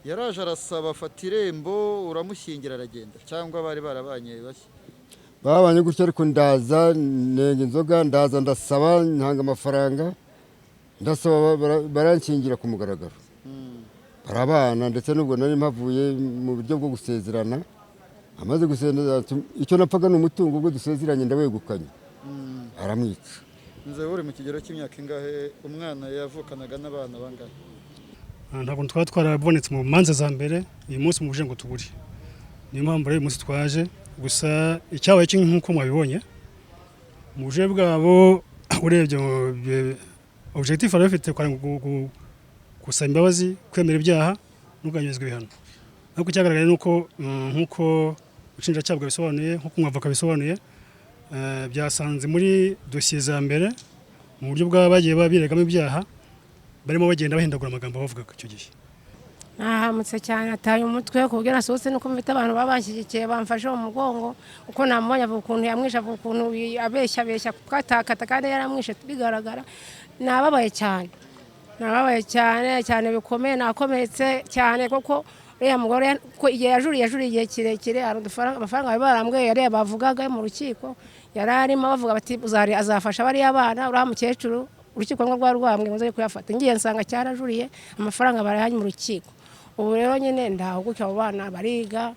yaraje arasaba afata irembo uramushyingira aragenda cyangwa bari barabanye bashya babanye gutya ariko ndaza nenga inzoga ndaza ndasaba ntanga amafaranga ndasaba baranshingira ku mugaragaro barabana ndetse n'ubwo nari mpavuye mu buryo bwo gusezerana amaze gusezerana icyo napfaga n'umutungo ubwo dusezeranye ndawegukanye aramwica nze uri mu kigero cy'imyaka ingahe umwana yavukanaga n'abana bangahe ntabwo twarabonetse mu manza za mbere uyu munsi mu ngo tuburi niyo mpamvu rero uyu munsi twaje gusa icyabaye nk'uko mwabibonye mu buje bwabo urebye objectif bari bafite gusaba imbabazi kwemera ibyaha n'ubwanyuzwa ibihano ariko icyagaragaye nuko nk'uko ubushinjacyaha bwabisobanuye nk'uko umwavoka bisobanuye byasanze muri dosiye za mbere mu buryo bw'abagiye biregamo ibyaha barimo bagenda bahindagura amagambo bavugaga icyo gihe nahamutse cyane ataye umutwe kubwira sose nuko mfite abantu babashyigikiye bamfashe mu mugongo uko namubonye avuga ukuntu yamwisha avuga ukuntu abeshya kukatakata kandi yaramwishe bigaragara nababaye cyane bikomeye nakomeretse cyane kuko uriya mugore ko igihe yajuriye igihe kirekire amafaranga bari barambwiye yari bavugaga mu rukiko yari arimo bavuga bati azafasha bariya bana uriya mukecuru urukiko ngo rwari rwambwiye ngo nze kuyafata ngiye nsanga cyarajuriye amafaranga barayanye mu rukiko ubu rero nyine ndaho gutyo abo bana bariga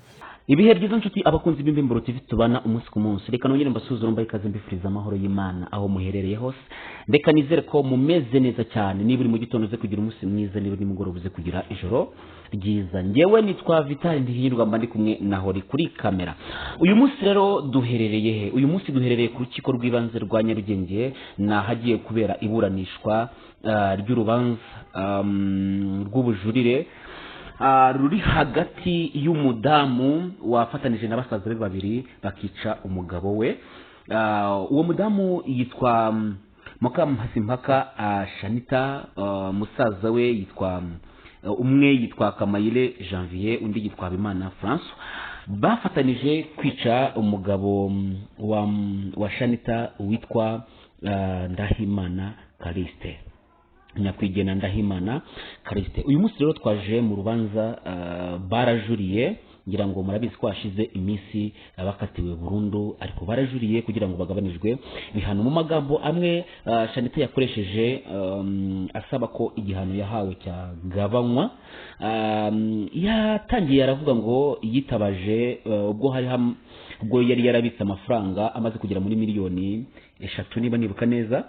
ibihe byiza nshuti abakunzi b'Imbimburo TV tubana umunsi ku munsi reka nongere mbasuzure mbaye ikaze mbifuriza amahoro y'Imana aho muherereye hose reka nizere ko mumeze neza cyane niba uri mu gitondo uze kugira umunsi mwiza niba uri nimugoroba uze kugira ijoro ryiza ngewe nitwa Vital Ndihirwa mba ndi kumwe na Hori kuri kamera uyu munsi rero duherereye he uyu munsi duherereye ku rukiko rw'ibanze rwa Nyarugenge nahagiye kubera iburanishwa ry'urubanza rw'ubujurire ruri hagati y'umudamu wafatanije na basaza be babiri bakica umugabo we uwo mudamu yitwa Mukampasimpaka Shanita musaza we yitwa umwe yitwa Kamayire Janvier undi yitwa Habimana François bafatanije kwica umugabo wa Shanita witwa Ndahimana Kaliste Nyakwigena Ndahimana Kaliste uyu munsi rero twaje mu rubanza barajuriye ngira ngo murabizi ko hashize iminsi abakatiwe burundu ariko barajuriye kugira ngo bagabanijwe bihano mu magambo amwe Shanita yakoresheje asaba ko igihano yahawe cyagabanywa yatangiye aravuga ngo yitabaje ubwo yari yarabitse amafaranga amaze kugera muri miliyoni 3 niba nibuka neza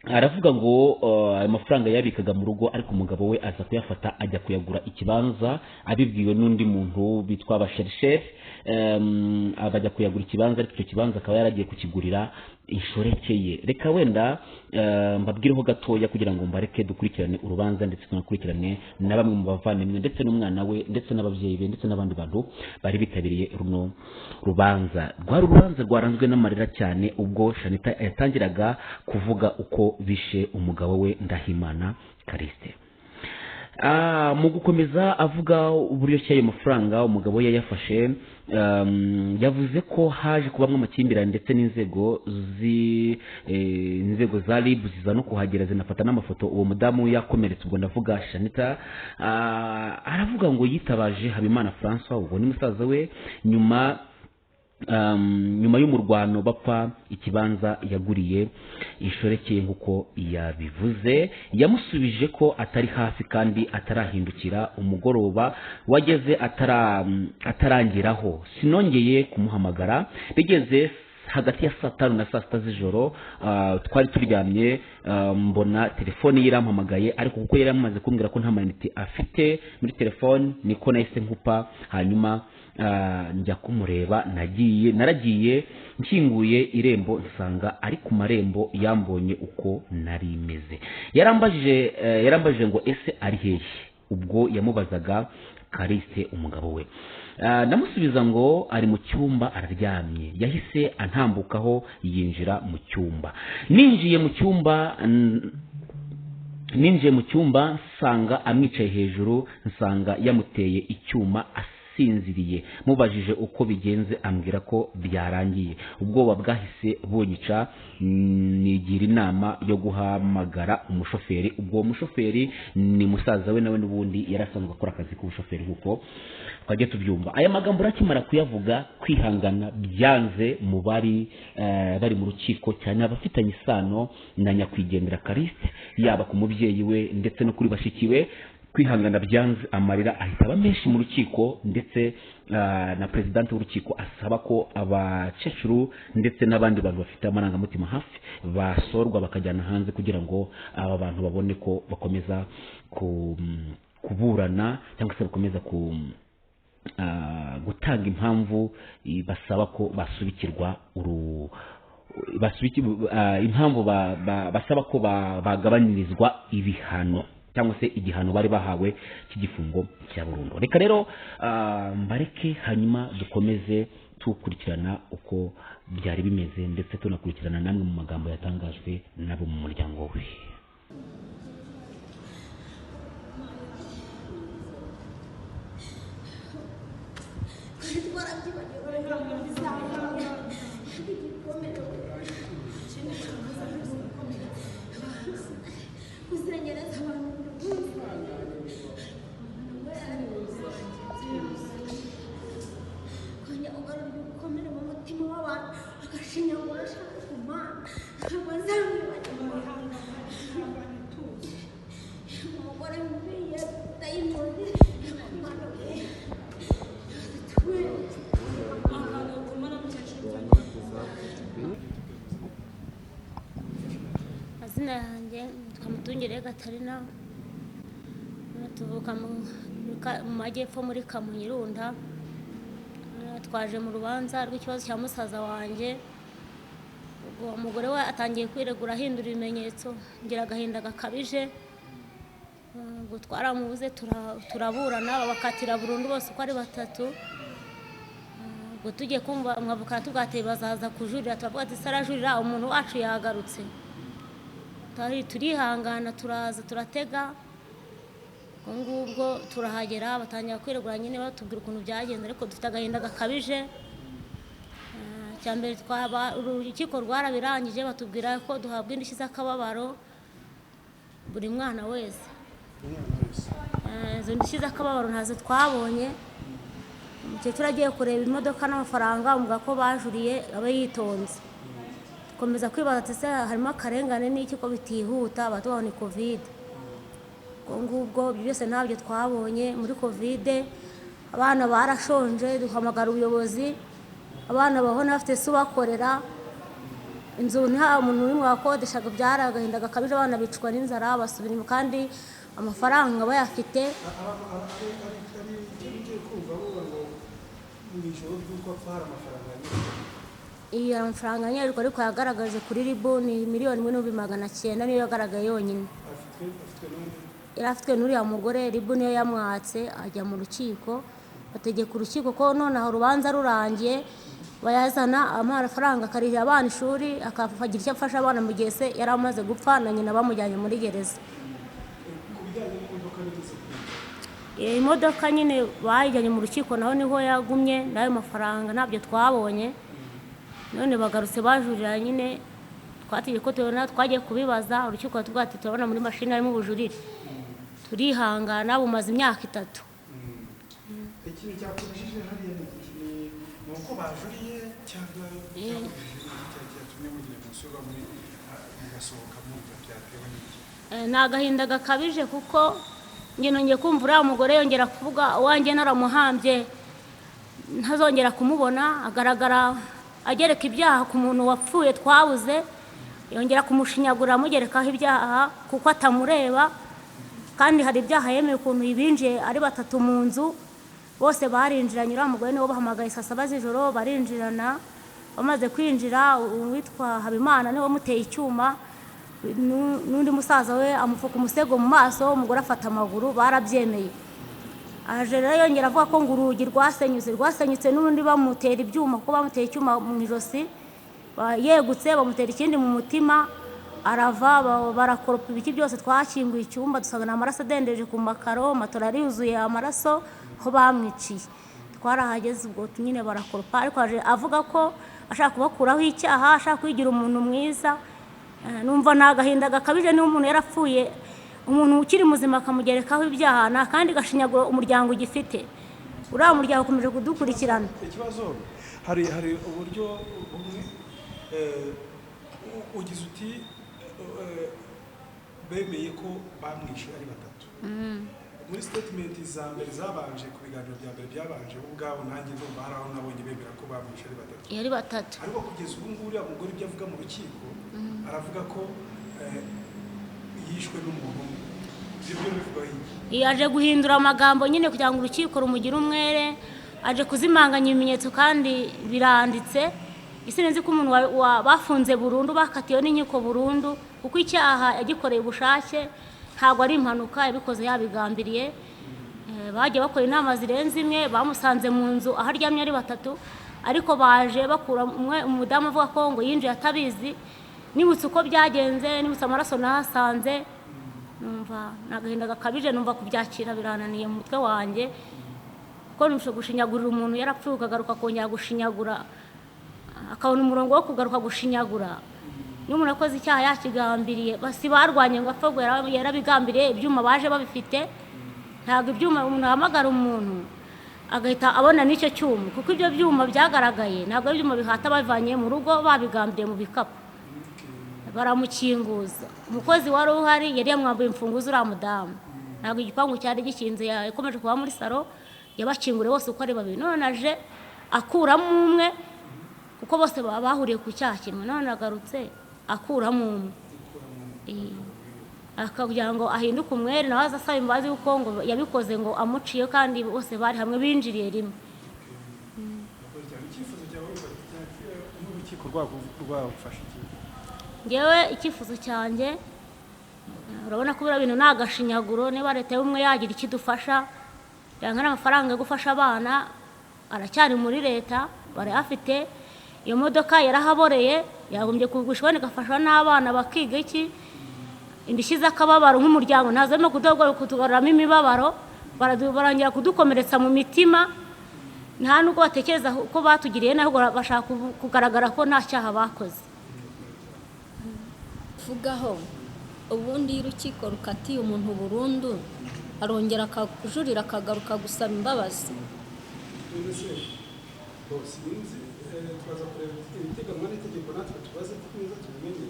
aravuga ngo amafaranga yabikaga mu rugo ariko umugabo we aza kuyafata ajya kuyagura ikibanza abibwiwe n'undi muntu bitwa abasherisheri abajya kuyagura ikibanza ariko icyo kibanza akaba yaragiye kukigurira inshoreke ye reka wenda mbabwireho gatoya kugira ngo mbareke dukurikirane urubanza ndetse tunakurikirane na bamwe mu bavandimwe ndetse n'umwana we ndetse n'ababyeyi be ndetse n'abandi bantu bari bitabiriye runo rubanza rwari urubanza rwaranzwe n'amarira cyane ubwo Shanita yatangiraga kuvuga uko bishe umugabo we Ndahimana Kaliste mu gukomeza avuga uburyo cyayo mafaranga umugabo we yayafashe yavuze ko haje kubamwe amakimbirane ndetse n'inzego za RIB ziza no kuhagera zinafata n'amafoto uwo mudamu yakomeretse ubwo ndavuga Shanita aravuga ngo yitabaje Habimana François ubwo ni musaza we nyuma y'umurwano bapfa ikibanza yaguriye inshorekeye nk'uko yabivuze yamusubije ko atari hafi kandi atarahindukira umugoroba wageze atarangiraho sinongeye kumuhamagara bigeze hagati ya saa 5 na saa 6 z'ijoro twari turyamye mbona telefone ye irampamagaye ariko kuko yari amaze kumbwira ko nta manite afite muri telefone niko nahise nkupa hanyuma njya kumureba naragiye nkinguye irembo nsanga ari ku marembo yambonye uko nari meze yarambajije ngo ese ari hehe ubwo yamubazaga Kaliste umugabo we namusubiza ngo ari mu cyumba araryamye yahise antambukaho yinjira mu cyumba ninjiye mu cyumba nsanga amwicaye hejuru nsanga yamuteye icyuma asinziriye. Mubajije uko bigenze ambwira ko byarangiye. Ubwoba bwahise bunyica, nigira inama yo guhamagara umushoferi. Ubwo umushoferi ni musaza we nawe n'ubundi yarasanzwe akora akazi k'ubushoferi kuko twajye tubyumva. Aya magambo urakimara kuyavuga, kwihangana byanze mu bari mu rukiko, cyane abafitanye isano na nyakwigendera Callixte, yaba ku mubyeyi we ndetse no kuri bashiki we. Kwihangana byanze, amarira ahita aba menshi mu rukiko, ndetse na presidente w'urukiko asaba ko abakecuru ndetse n'abandi bantu bafite amarangamutima hafi basorwa bakajyana hanze kugira ngo aba bantu babone ko bakomeza kuburana cyangwa se bakomeza gutanga impamvu basaba ko basubikirwa impamvu basaba ko bagabanyirizwa ibihano cyangwa se igihano bari bahawe cy'igifungo cya burundu. Reka rero mbareke hanyuma dukomeze tukurikirana uko byari bimeze, ndetse tunakurikirana namwe mu magambo yatangajwe nabo mu muryango we. Mazina yanjye Kamutungire Gatarina, tuvuka mu majyepfo muri Kamunyirunda. Twaje mu rubanza rw'ikibazo cya musaza wanjye. Ubwo umugore we atangiye kwiregura ahindura ibimenyetso, ngira agahinda gakabije. Ubwo twaramubuze turaburana, babakatira burundu bose uko ari batatu. Ubwo tugiye kumva umwavoka tugateye bazaza kujurira, turavuga ati sarajurira umuntu wacu yagarutse. Turihangana turaza turatega, ngubwo turahagera batangira kwiregura nyine batubwira ukuntu byagenze, ariko dufite agahinda gakabije. Cyambere urukiko rwarabirangije batubwira ko duhabwa indishyi z'akababaro buri mwana wese. Izo ndishyi z'akababaro ntazo twabonye. Umukecuru agiye kureba imodoka n'amafaranga umubwira ko bajuriye abe yitonze. Komeza kwibaza ati se harimo akarengane n'iki ko bitihuta, batubaho ni covid. Ngubwo byose ntabyo twabonye muri covid. Abana barashonje, duhamagara ubuyobozi, abana bahona bafite se bakorera inzu, nta muntu n'umwe wakodeshaga, byaragahinda gakabije. Abana bicwa n'inzara basubira inyuma kandi amafaranga bayafite. Iyo amafaranga nyine ariko yagaragaje kuri ribu ni 1,900,000 niyo yagaragaye yonyine. Yarafitwe n'uriya mugore, ribu niyo yamwatse ajya mu rukiko. Bategeka urukiko ko none aho urubanza rurangiye bayazana amafaranga akarihira abana ishuri, akafagira icyo afasha abana mu gihe se yari amaze gupfa na nyina bamujyanye muri gereza. Imodoka nyine bayijyanye mu rukiko naho niho yagumye, nayo mafaranga ntabyo twabonye. None bagarutse bajurira nyine, twategeye ko tubona, twagiye kubibaza urukiko rwatubwira turabona muri mashini harimo ubujurire. Turihangana bumaze imyaka 3. Ikintu cyakubishije hariya ni uko bajuriye cyangwa cyatumye mugira umusoro mugasohoka mu byatewe n'iki? Ni agahinda gakabije kuko ngiye kumva uriya mugore yongera kuvuga uwanjye naramuhambye ntazongera kumubona, agaragara agereka ibyaha ku muntu wapfuye twabuze, yongera kumushinyagura amugerekaho ibyaha kuko atamureba. Kandi hari ibyaha yemeye ukuntu ibinjiye ari 3 mu nzu, bose barinjiranye. Uriya mugore niwo bahamagaye saa 7 z'ijoro barinjirana. Bamaze kwinjira uwitwa Habimana niwe muteye icyuma, n'undi musaza we amufuka umusego mu maso, umugore afata amaguru, barabyemeye. Aje rero yongera avuga ko ngurugi rwasenyutse n'undi bamutera ibyuma kuko bamuteye icyuma mu ijosi, yegutse bamutera ikindi mu mutima, arava barakoropa ibiki byose. Twakinguye icyumba dusanga amaraso adendeje ku makaro, matora yuzuye amaraso ho bamwiciye. twarahageze ubwo nyine barakoropa ariko aje avuga ko ashaka kubakuraho icyaha ashaka kwigira umuntu mwiza. Numva nta gahinda gakabije niba umuntu yarapfuye umuntu ukiri muzima akamugerekaho ibyaha nta kandi gashinyaguro umuryango ugifite. Uriya muryango ukomeje kudukurikirana. Ikibazo hari uburyo bumwe ugize uti bemeye ko bamwishe ari batatu. Muri statement za mbere zabanje ku biganiro bya mbere byabanje ubwabo nanjye ndumva hari aho nabonye bemera ko bamwishe ari batatu. Yari batatu. Ariko kugeza ubu ngubu uriya mugore ibyo avuga mu rukiko aravuga ko yishwe n'umuntu umwe. Ibyo bivuga iki? Yaje guhindura amagambo nyine kugira ngo urukiko rumugire umwere, aje kuzimanganya ibimenyetso kandi biranditse. Isinzi ko umuntu bafunze burundu bakatiwe n'inkiko burundu kuko icyaha yagikoreye ubushake ntabwo ari impanuka yabikoze yabigambiriye. Bagiye bakora inama zirenze imwe bamusanze mu nzu aho aryamye ari batatu ariko baje bakura umwe umudamu avuga ko ngo yinjiye atabizi. Nibutse uko byagenze nibutse amaraso nahasanze numva nagahinda gakabije numva kubyakira birananiye mu mutwe wanjye kuko nimfishe gushinyagurira umuntu yarapfuye ukagaruka kongera gushinyagura akabona umurongo wo kugaruka gushinyagura. Iyo umuntu akoze icyaha yakigambiriye basi barwanye ngo apfa yarabigambiriye ibyuma baje babifite. Ntabwo ibyuma umuntu ahamagara umuntu agahita abona n'icyo cyuma kuko ibyo byuma byagaragaye ntabwo ari ibyuma bihata bavanye mu rugo babigambiriye mu bikapu baramukinguza. Umukozi wari uhari yari yamwambuye imfunguzo uriya mudamu ntabwo igipangu cyari gikinze yakomeje kuba muri salo yabakinguriye bose uko ari babiri none aje akuramo umwe kuko bose bahuriye ku cyaha kimwe none agarutse akuramo umwe akagira ngo ahinduke umwere nawe asaba imbabazi kuko ngo yabikoze ngo amuciye kandi bose bari hamwe binjiriye rimwe. Ngewe icyifuzo cyanjye urabona ko biriya bintu ni agashinyaguro. Niba leta y'ubumwe yagira ikidufasha yanga n'amafaranga yo gufasha abana aracyari muri leta barayafite. Iyo modoka yarahaboreye yagombye kugurishwa igafasha n'abana bakiga iki indishyi z'akababaro nk'umuryango ntazemo kutugaruramo imibabaro barangira kudukomeretsa mu mitima nta nubwo batekereza ko batugiriye nahubwo bashaka kugaragara ko nta cyaha bakoze. Vugaho ubundi urukiko rukatiye umuntu burundu arongera akajurira akagaruka gusaba imbabazi. Twaza kureba ibiteganywa n'itegeko natwe tubaze tukomeza tubimenye.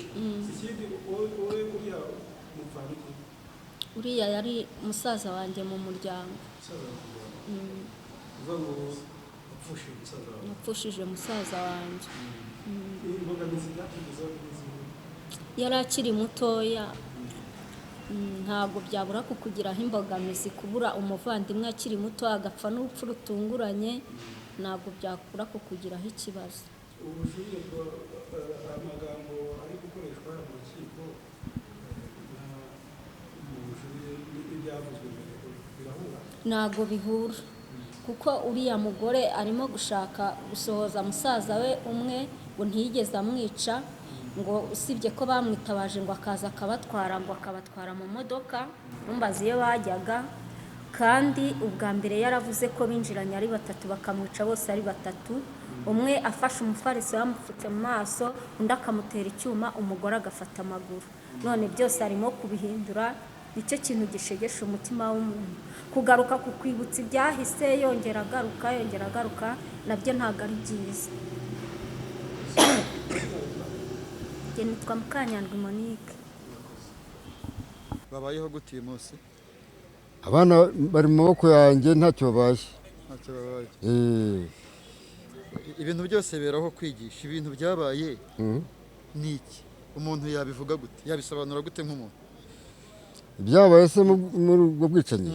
Ikindi wowe uriya muvana iki? Uriya yari musaza wanjye mu muryango. Uvuga ngo wapfushije musaza wawe? Napfushije musaza wanjye. Imbogamizi byakugezeho n'izi? Yari akiri mutoya ntabwo byabura kukugiraho imbogamizi kubura umuvandimwe akiri muto agapfa n'urupfu rutunguranye ntabwo byakura kukugiraho ikibazo. Ubujurire amagambo ari gukoreshwa mu rukiko n'ibyavuzwe mbere birahura? Ntabwo bihura kuko uriya mugore arimo gushaka gusohoza musaza we umwe ngo ntiyigeze amwica ngo usibye ko bamwitabaje ngo akaza akabatwara ngo akabatwara mu modoka numbaza iyo bajyaga kandi ubwa mbere yaravuze ko binjiranye ari batatu bakamwica bose ari batatu. Umwe afashe umufariso yamupfutse mu maso undi akamutera icyuma umugore agafata amaguru. None byose arimo kubihindura nicyo kintu gishegesha umutima w'umuntu kugaruka ku kwibutsa ibyahise yongera agaruka nabyo ntabwo ari byiza. Njye nitwa Mukanyandwi Monique. Babayeho gute uyu munsi? Abana bari mu maboko yanjye ntacyo babaye. Ntacyo babaye. Ibintu byose beraho kwigisha ibintu byabaye niki umuntu yabivuga gute yabisobanura gute nk'umuntu? Ibyabaye se muri ubwo bwicanyi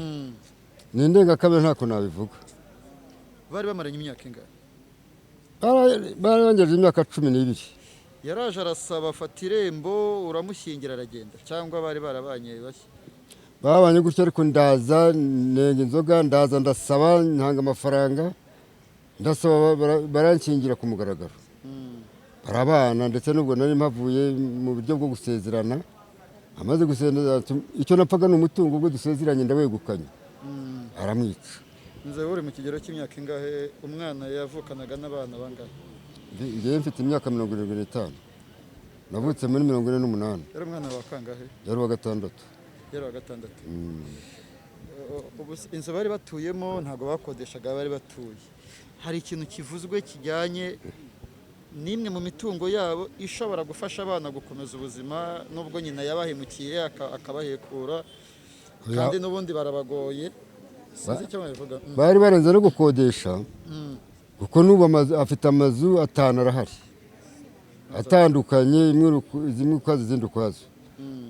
ni indengakamere ntako nabivuga. Bari bamaranye imyaka ingahe? Bari bangejeje imyaka 12. Yaraje arasaba afata irembo uramushyingira aragenda cyangwa bari barabanye bashya? Babanye gutyo ariko ndaza nenga inzoga ndaza ndasaba ntanga amafaranga ndasaba baranshingira ku mugaragaro. Barabana ndetse nubwo nari mpavuye mu buryo bwo gusezerana amaze gusezerana icyo napfaga n'umutungo ubwo dusezeranye ndawegukanye aramwica nze uri mu kigero cy'imyaka ingahe umwana yavukanaga n'abana bangahe? Ngewe mfite imyaka 75 navutse muri 48. Yari umwana wa kangahe? Yari wa gatandatu. Yari wa gatandatu. Ubu inzu bari batuyemo ntabwo bakodeshaga, bari batuye. Hari ikintu kivuzwe kijyanye n'imwe mu mitungo yabo ishobora gufasha abana gukomeza ubuzima nubwo nyina yabahemukiye akabahekura kandi n'ubundi barabagoye. Sinzi icyo bavuga. Bari barenze no gukodesha kuko n'ubu afite amazu 5 arahari atandukanye, zimwe ukwazo izindi ukwazo.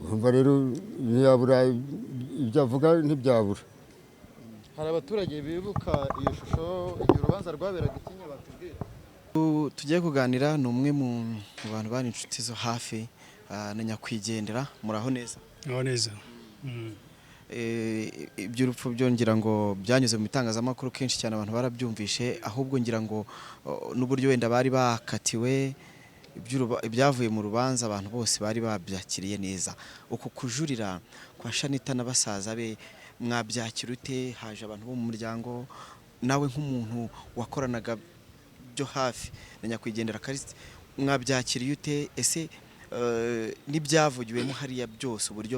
Umva rero ntiyabura ibyo avuga ntibyabura. Hari abaturage bibuka iyo shusho igihe urubanza rwaberaga ikinya batubwira. Tugiye kuganira n'umwe mu bantu bari inshuti zo hafi na nyakwigendera. Muraho neza? Muraho neza. Iby'urupfu byo ngira ngo byanyuze mu itangazamakuru kenshi cyane abantu barabyumvishe, ahubwo ngira ngo n'uburyo wenda bari bakatiwe ibyavuye mu rubanza abantu bose bari babyakiriye neza. Uko kujurira kwa Shanitah na basaza be mwabyakira ute? Haje abantu bo mu muryango, nawe nk'umuntu wakoranaga byo hafi na nyakwigendera Callixte mwabyakiriye ute? Ese n'ibyavugiwemo hariya byose uburyo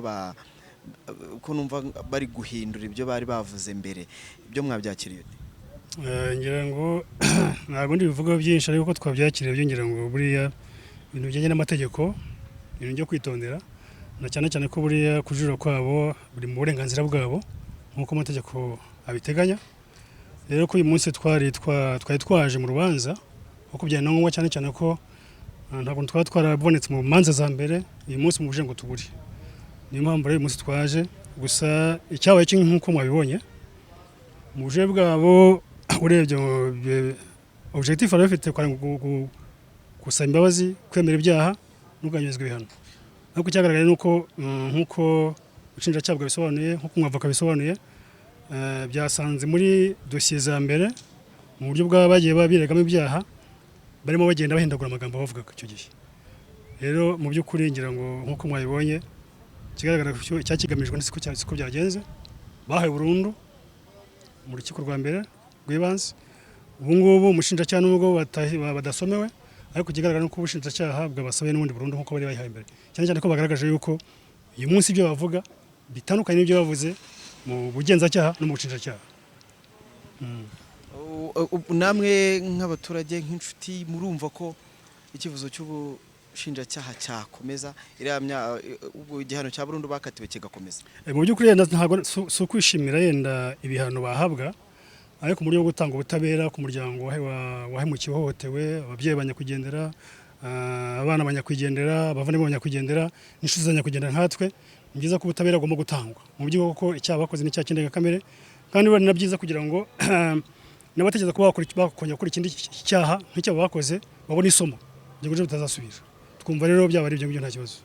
ko numva bari guhindura ibyo bari bavuze mbere, ibyo mwabyakiriye ute? Ngira ngo ntabwo ndi bivuga byinshi ariko twabyakiriye byo ngira ngo buriya ibintu bijyanye n'amategeko ibintu byo kwitondera, na cyane cyane ko buriya kujura kwabo buri mu burenganzira bwabo nk'uko amategeko abiteganya. Rero ko uyu munsi twari twaje mu rubanza kuko byari ngombwa cyane cyane ko ntabwo twarabonetse mu manza za mbere, uyu munsi mu buje ngo tuburi. Niyo mpamvu rero uyu munsi twaje, gusa icyabaye nk'uko mwabibonye mu buje bwabo urebye objectif bari bafite gusaba imbabazi, kwemera ibyaha n'ubwanyuzwa ibihano. Ariko icyagaragaye ni uko nk'uko ubushinjacyaha bwabisobanuye, nk'uko umwavoka bisobanuye, byasanze muri dosiye za mbere mu buryo bagiye babiregamo ibyaha barimo bagenda bahindagura amagambo bavugaga icyo gihe. Rero mu by'ukuri ngira ngo nk'uko mwabibonye kigaragara ko icyakigamijwe n'isiko byagenze, bahaye burundu mu rukiko rwa mbere rw'ibanze. Ubu ngubu umushinjacyaha n'ubwo badasomewe, ariko kigaragara ko ubushinjacyaha bwabasohoye n'ubundi burundu nk'uko bari bayihaye imbere, cyane cyane ko bagaragaje yuko uyu munsi ibyo bavuga bitandukanye n'ibyo bavuze mu bugenzacyaha no mu bushinjacyaha. Namwe nk'abaturage nk'inshuti murumva ko ikivuzo cy'ubushinjacyaha cyakomeza, ubwo igihano cya burundu bakatiwe kigakomeza? Mu by'ukuri ntabwo si ukwishimira yenda ibihano bahabwa, ariko mu buryo bwo gutanga ubutabera ku muryango wahemukiwe, uhohotewe, ababyeyi banyakwigendera, abana banyakwigendera, abavandimwe banyakwigendera n'inshuti za nyakwigendera nkatwe, ni byiza ko ubutabera bugomba gutangwa mu buryo bwo icyaha bakoze n'icyaha cy'indengakamere, kandi biba na byiza kugira ngo n'abatekereza ko bakongera gukora ikindi cyaha nk'icyo bakoze babone isomo kugira ngo bitazasubira. Twumva rero byaba ari ibyo ngibyo nta kibazo.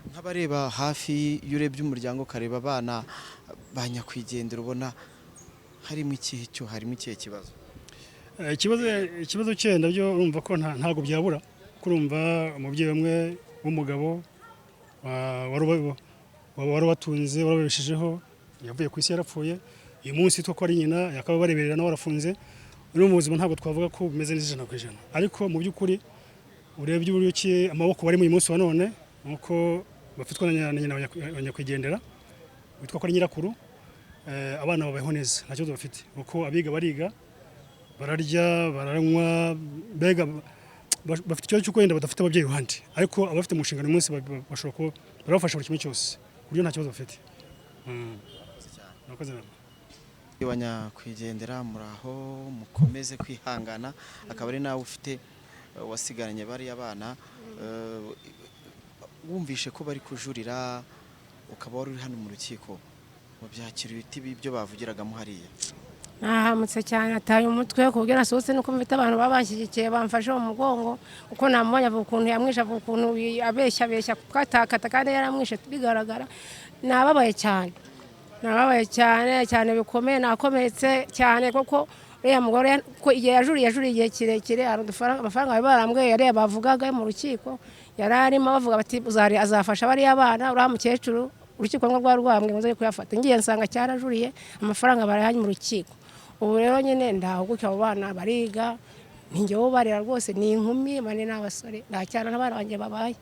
Nk'abareba hafi, iyo urebye umuryango ukareba abana ba nyakwigendera, ubona harimo ikihe kibazo? Ikibazo cyenda byo urumva ko ntago byabura. Kurumva umubyeyi umwe w'umugabo wari watunze, warabeshejeho, yavuye ku isi yarapfuye. Uyu munsi ko ari nyina yakaba bareberera nawe warafunze. Uri mu buzima ntabwo twavuga ko bimeze neza 100%, ariko mu by'ukuri urebye uburyo ki amaboko bari mu munsi wa none, nuko bafitwa na nyina nyakwigendera witwa ko ari nyirakuru. Abana babayeho neza nta kibazo bafite, kuko abiga bariga, bararya, baranywa, mbega bafite ikibazo cy'uko wenda badafite ababyeyi iruhande, ariko abafite mu nshingano uyu munsi bashobora kuba barabafasha buri kimwe cyose ku buryo nta kibazo bafite. Murakoze. Wa nyakwigendera muraho, mukomeze kwihangana, akaba ari nawe ufite wasigaranye bariya abana. Wumvishe ko bari kujurira, ukaba wari uri hano mu rukiko, mubyakiriye ibyo bavugiragamo hariya? Nahamutse cyane, ataye umutwe ku buryo nasohotse nuko mfite abantu babashyigikiye bamfashe mu mugongo, uko namubonye avuga ukuntu yamwishe, avuga ukuntu abeshya kukatakata kandi yaramwishe bigaragara. Nababaye cyane bikomeye, nakomeretse cyane kuko uriya mugore ko igihe yajuriye igihe kirekire, amafaranga bari barambwiye yari bavugaga mu rukiko, yari arimo bavuga bati azafasha bariya abana, uriya mukecuru urukiko ngo rwarwambwe ngo nze kuyafata ngiye nsanga cyarajuriye amafaranga barayanye mu rukiko ubu rero nyine ndaho gutyo abo bana bariga ninjye wo barera rwose ni inkumi bane n'abasore nta cyana n'abana banjye babaye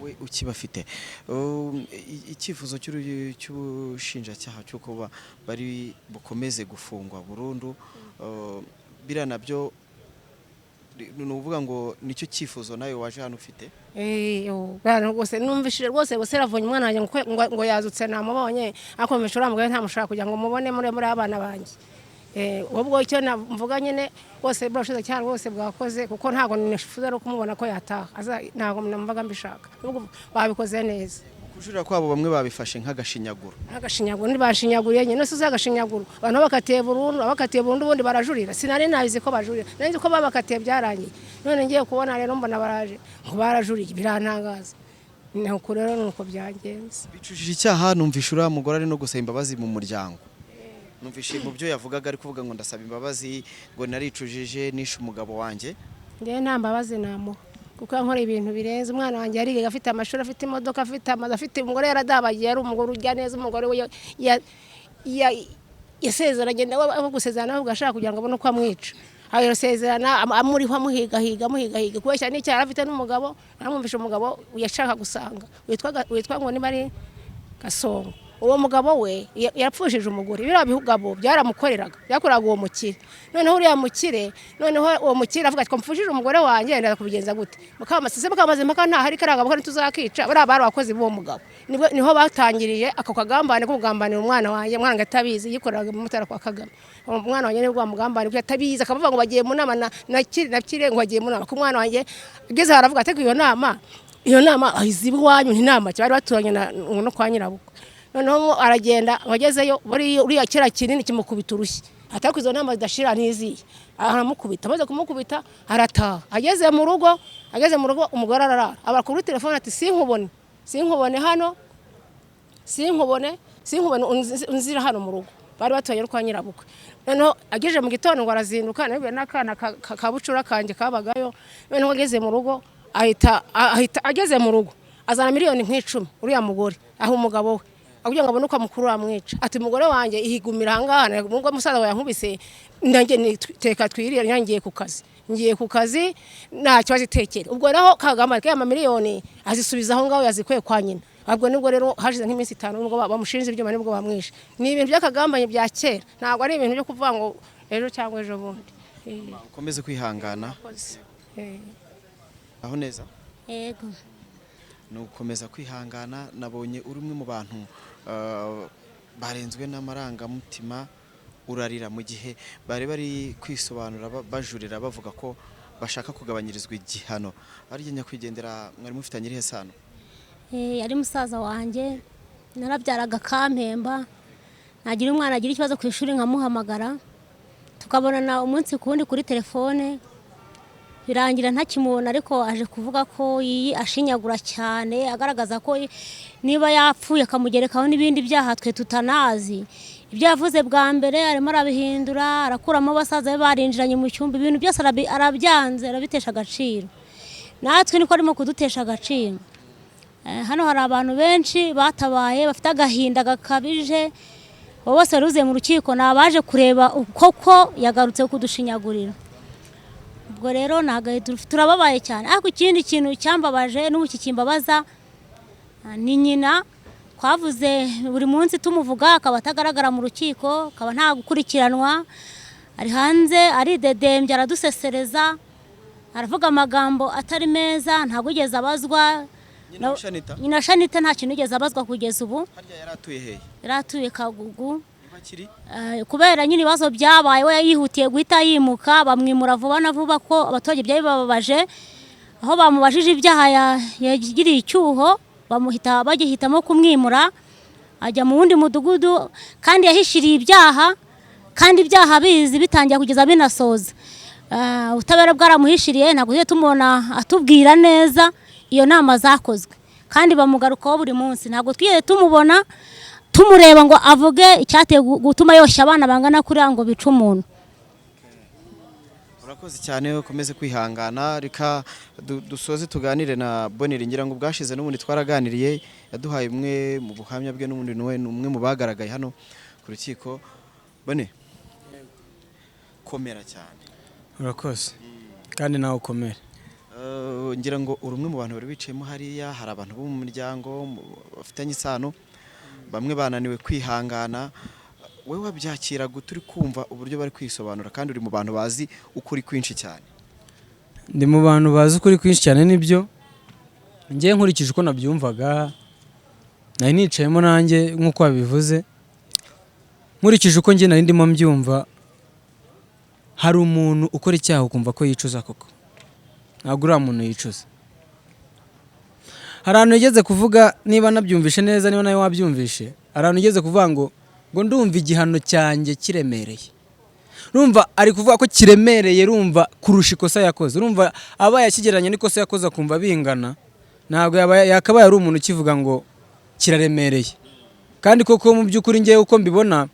we ukibafite icyifuzo cy'ubushinjacyaha cyo kuba bari bukomeze gufungwa burundu bira nabyo ni uvuga ngo nicyo cyifuzo nawe waje hano ufite rwose numvishije rwose bose ravunye umwana wanjye ngo yazutse namubonye akomeje uramubwira ntamushaka kugira ngo mubone muri abana banjye ubwo icyo mvuga nyine bose burashize cyane rwose bwakoze kuko ntago nifuza no kumubona ko yataha ntago namvaga mbishaka babikoze neza kujurira kwabo bamwe babifashe nk'agashinyaguro ntibashinyaguriye nyine se agashinyaguro abantu bakatiye burundu ubundi barajurira sinari nabizi ko bajurira nari ko babakatiye byarangiye none ngiye kubona rero mbona baraje ngo barajuriye birantangaza nuko rero nuko byagenze bicujije icyaha numvisha uriya mugore ari no gusaba imbabazi mu muryango numvishe mu byo yavugaga ari kuvuga ngo ndasaba imbabazi ngo naricujije nishe umugabo wanjye ngiye nta mbabazi namuha kuko yankora ibintu birenze umwana wanjye yariga afite amashuri afite imodoka afite amazu afite umugore yaradabagiye ari umugore urya neza umugore we yasezeranye nawe abo gusezerana ahubwo ashaka kugira ngo abone uko amwica ayosezerana amuriho amuhiga kubeshya n'icyaha afite n'umugabo namwumvisha umugabo yashaka gusanga witwa ngo niba ari Gasongo uwo mugabo we yapfushije umugore biriya bihugabo byaramukoreraga byakoraga uwo mukire noneho uriya mukire uwo mukire avuga ati ko mpfushije umugore wanjye ndaza kubigenza gute mukamaze mpaka nta hari karaga bako ntituzakica bariya bari abakozi b'uwo mugabo niho batangiriye ako kagambane ko kugambanira umwana wanjye umwana ngatabizi yikoreraga mu mutara kwa Kagame umwana wanjye nibwo amugambane ko yatabizi akavuga ngo bagiye mu nama nakire ngo bagiye mu nama ku mwana wanjye ageze haravuga ati iyo nama ahiziba iwanyu ntinama bari baturanye no kwa nyirabukwe noneho aragenda wagezeyo uriya kera kinini kimukubita urushyi atako izo nama zidashira ntiziye aramukubita amaze kumukubita arataha ageze mu rugo umugore ararara aba kuri telefone ati sinkubone hano unzira hano mu rugo bari batuye kwa nyirabukwe noneho ageje mu gitondo ngo arazinduka nabiye n'akana kabucura kanje kabagayo noneho ageze mu rugo ahita ageze mu rugo azana miliyoni nk'icumi uriya mugore aho umugabo we kugira ngo abone uko mukuru amwica ati umugore wanjye ihigumira hangana ngo musaza we yankubise ndange niteka twirira ngiye ku kazi nta kibazo itekere ubwo naho Kagame kaya miliyoni azisubiza aho ngaho yazikuye kwa nyina ubwo nibwo rero hashize nk'iminsi 5 nubwo bamushinze ibyuma nibwo bamwisha ni ibintu by'akagambanye bya kera ntabwo ari ibintu byo kuvuga ngo ejo cyangwa ejo bundi ukomeze kwihangana aho neza yego nukomeza kwihangana nabonye uri umwe mu bantu barenzwe n'amarangamutima urarira mu gihe bari kwisobanura bajurira bavuga ko bashaka kugabanyirizwa igihano ari nyakwigendera mwari mufitanye irihe sano yari musaza wanjye narabyaraga kampemba nagira umwana agira ikibazo ku ishuri nkamuhamagara tukabonana umunsi kundi kuri telefone birangira ntakimubona ariko aje kuvuga ko ashinyagura cyane agaragaza ko niba yapfuye akamugerekaho n'ibindi byaha twe tutanazi ibyo yavuze bwa mbere arimo arabihindura arakuramo basaza be barinjiranye mu cyumba ibintu byose arabyanze arabitesha agaciro natwe niko arimo kudutesha agaciro hano hari abantu benshi batabaye bafite agahinda gakabije bose baruzuye mu rukiko nabaje kureba koko yagarutse kudushinyagurira ubwo rero turababaye cyane ariko ikindi kintu cyambabaje n'ubu kikimbabaza ni nyina twavuze buri munsi tumuvuga akaba atagaragara mu rukiko akaba nta gukurikiranwa ari hanze aridedembye aradusesereza aravuga amagambo atari meza ntabwo ugeze abazwa nyina Shanita nta kintu ugeze abazwa kugeza ubu harya yaratuye hehe yaratuye Kagugu kubera nyine ibibazo byabaye we yihutiye guhita yimuka bamwimura vuba na vuba ko abaturage byari bababaje aho bamubajije ibyaha yagiriye icyuho bagihitamo kumwimura ajya mu wundi mudugudu kandi yahishiriye ibyaha kandi ibyaha bizi bitangiye kugeza binasoza ubutabera bwaramuhishiriye ntabwo tujye tumubona atubwira neza iyo nama zakozwe kandi bamugarukaho buri munsi ntabwo twigeze tumubona tumureba ngo avuge icyateye gutuma yoshya abana bangana kuriya ngo bice umuntu urakoze cyane ukomeze kwihangana reka dusoze tuganire na Boneri ngira ngo ubwashize n'ubundi twaraganiriye yaduhaye umwe mu buhamya bwe n'ubundi ni umwe mu bagaragaye hano ku rukiko Bone komera cyane urakoze kandi nawe ukomere ngira ngo uri umwe mu bantu bari bicayemo hariya hari abantu bo mu muryango bafitanye isano bamwe bananiwe kwihangana wowe wabyakira gute uri kumva uburyo bari kwisobanura kandi uri mu bantu bazi ukuri kwinshi cyane? ndi mu bantu bazi ukuri kwinshi cyane nibyo ngiye nkurikije uko nabyumvaga nari nicayemo nanjye nk'uko wabivuze nkurikije uko njye nari ndimo mbyumva hari umuntu ukora icyaha ukumva ko yicuza koko ntabwo uriya muntu yicuza hari ahantu yigeze kuvuga niba nabyumvishe neza niba nawe wabyumvishe hari ahantu yigeze kuvuga ngo ndumva igihano cyanjye kiremereye rumva ari kuvuga ko kiremereye rumva kurusha ikosa yakoze rumva aba yakigereranya n'ikosa yakoze akumva bingana ntabwo yakabaye ari umuntu ukivuga ngo kiraremereye kandi koko mu by'ukuri ngewe uko mbibona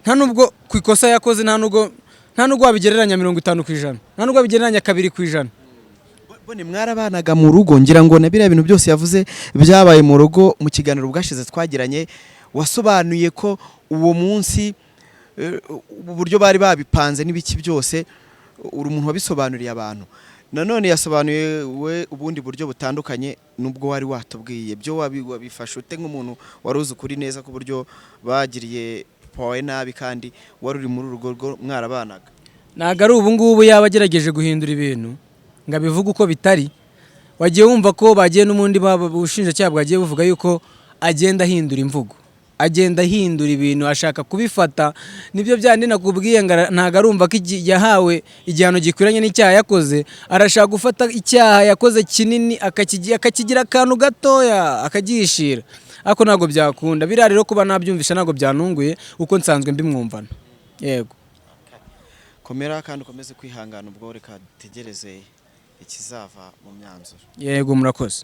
nta nubwo ku ikosa yakoze nta nubwo wabigereranya 50%, nta nubwo wabigereranya 2%. Bone mwarabanaga mu rugo ngira ngo na biriya bintu byose yavuze byabaye mu rugo mu kiganiro bwashize twagiranye wasobanuye ko uwo munsi uburyo bari babipanze n'ibiki byose uri umuntu wabisobanuriye abantu nanone yasobanuye we ubundi buryo butandukanye nubwo wari watubwiye byo wabifashe ute nk'umuntu wari uzi ukuri neza ku buryo bagiriye pawe nabi kandi wari uri muri urugo mwarabanaga ntago ari ubu ngubu yaba agerageje guhindura ibintu ngo abivuge uko bitari wagiye wumva ko bagiye n'umundi ubushinjacyaha bwagiye buvuga yuko agenda ahindura imvugo agenda ahindura ibintu ashaka kubifata nibyo byandi nakubwiye ntago arumva ko yahawe igihano gikwiranye n'icyaha yakoze arashaka gufata icyaha yakoze kinini akakigira akantu gatoya akagihishira ariko ntago byakunda biriya rero kuba nabyumvisha ntago byanunguye uko nsanzwe mbimwumvana yego komera kandi ukomeze kwihangana ubwo reka dutegereze ikizava mu myanzuro yego murakoze